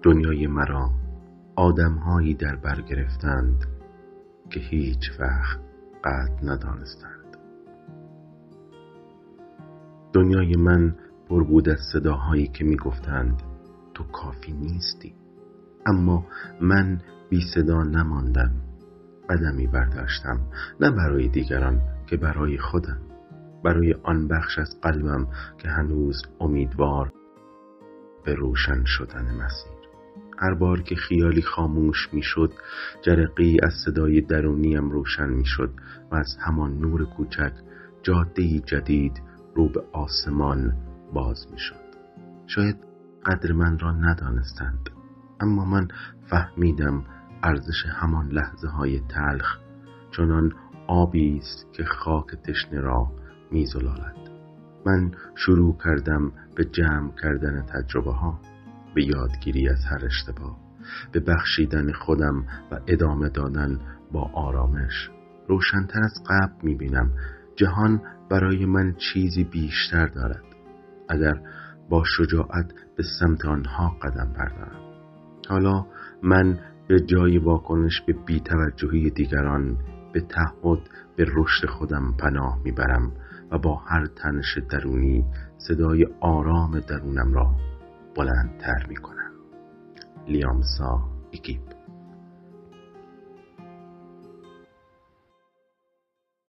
دنیای مرا آدم‌هایی در بر گرفتند که هیچ وقت قدر ندانستند. دنیای من پر بود از صداهایی که می‌گفتند تو کافی نیستی، اما من بی صدا نماندم. قدمی برداشتم، نه برای دیگران که برای خودم، برای آن بخش از قلبم که هنوز امیدوار به روشن شدن مسیر. هر بار که خیالی خاموش میشد، جرقه‌ای از صدای درونیم روشن میشد و از همان نور کوچک جاده‌ای جدید رو به آسمان باز میشد. شاید قدر من را ندانستند، اما من فهمیدم ارزش همان لحظه‌های تلخ چنان آبی است که خاک تشنه را می‌زلالد. من شروع کردم به جمع کردن تجربه‌ها، به یادگیری از هر اشتباه، به بخشیدن خودم و ادامه دادن با آرامش. روشن‌تر از قبل می‌بینم جهان برای من چیزی بیشتر دارد اگر با شجاعت به سمت آنها قدم بردارم. حالا من به جای واکنش به بی‌توجهی دیگران، به تعهد به رشد خودم پناه میبرم و با هر تنش درونی صدای آرام درونم را بلندتر میکنم. لیامسا ایکی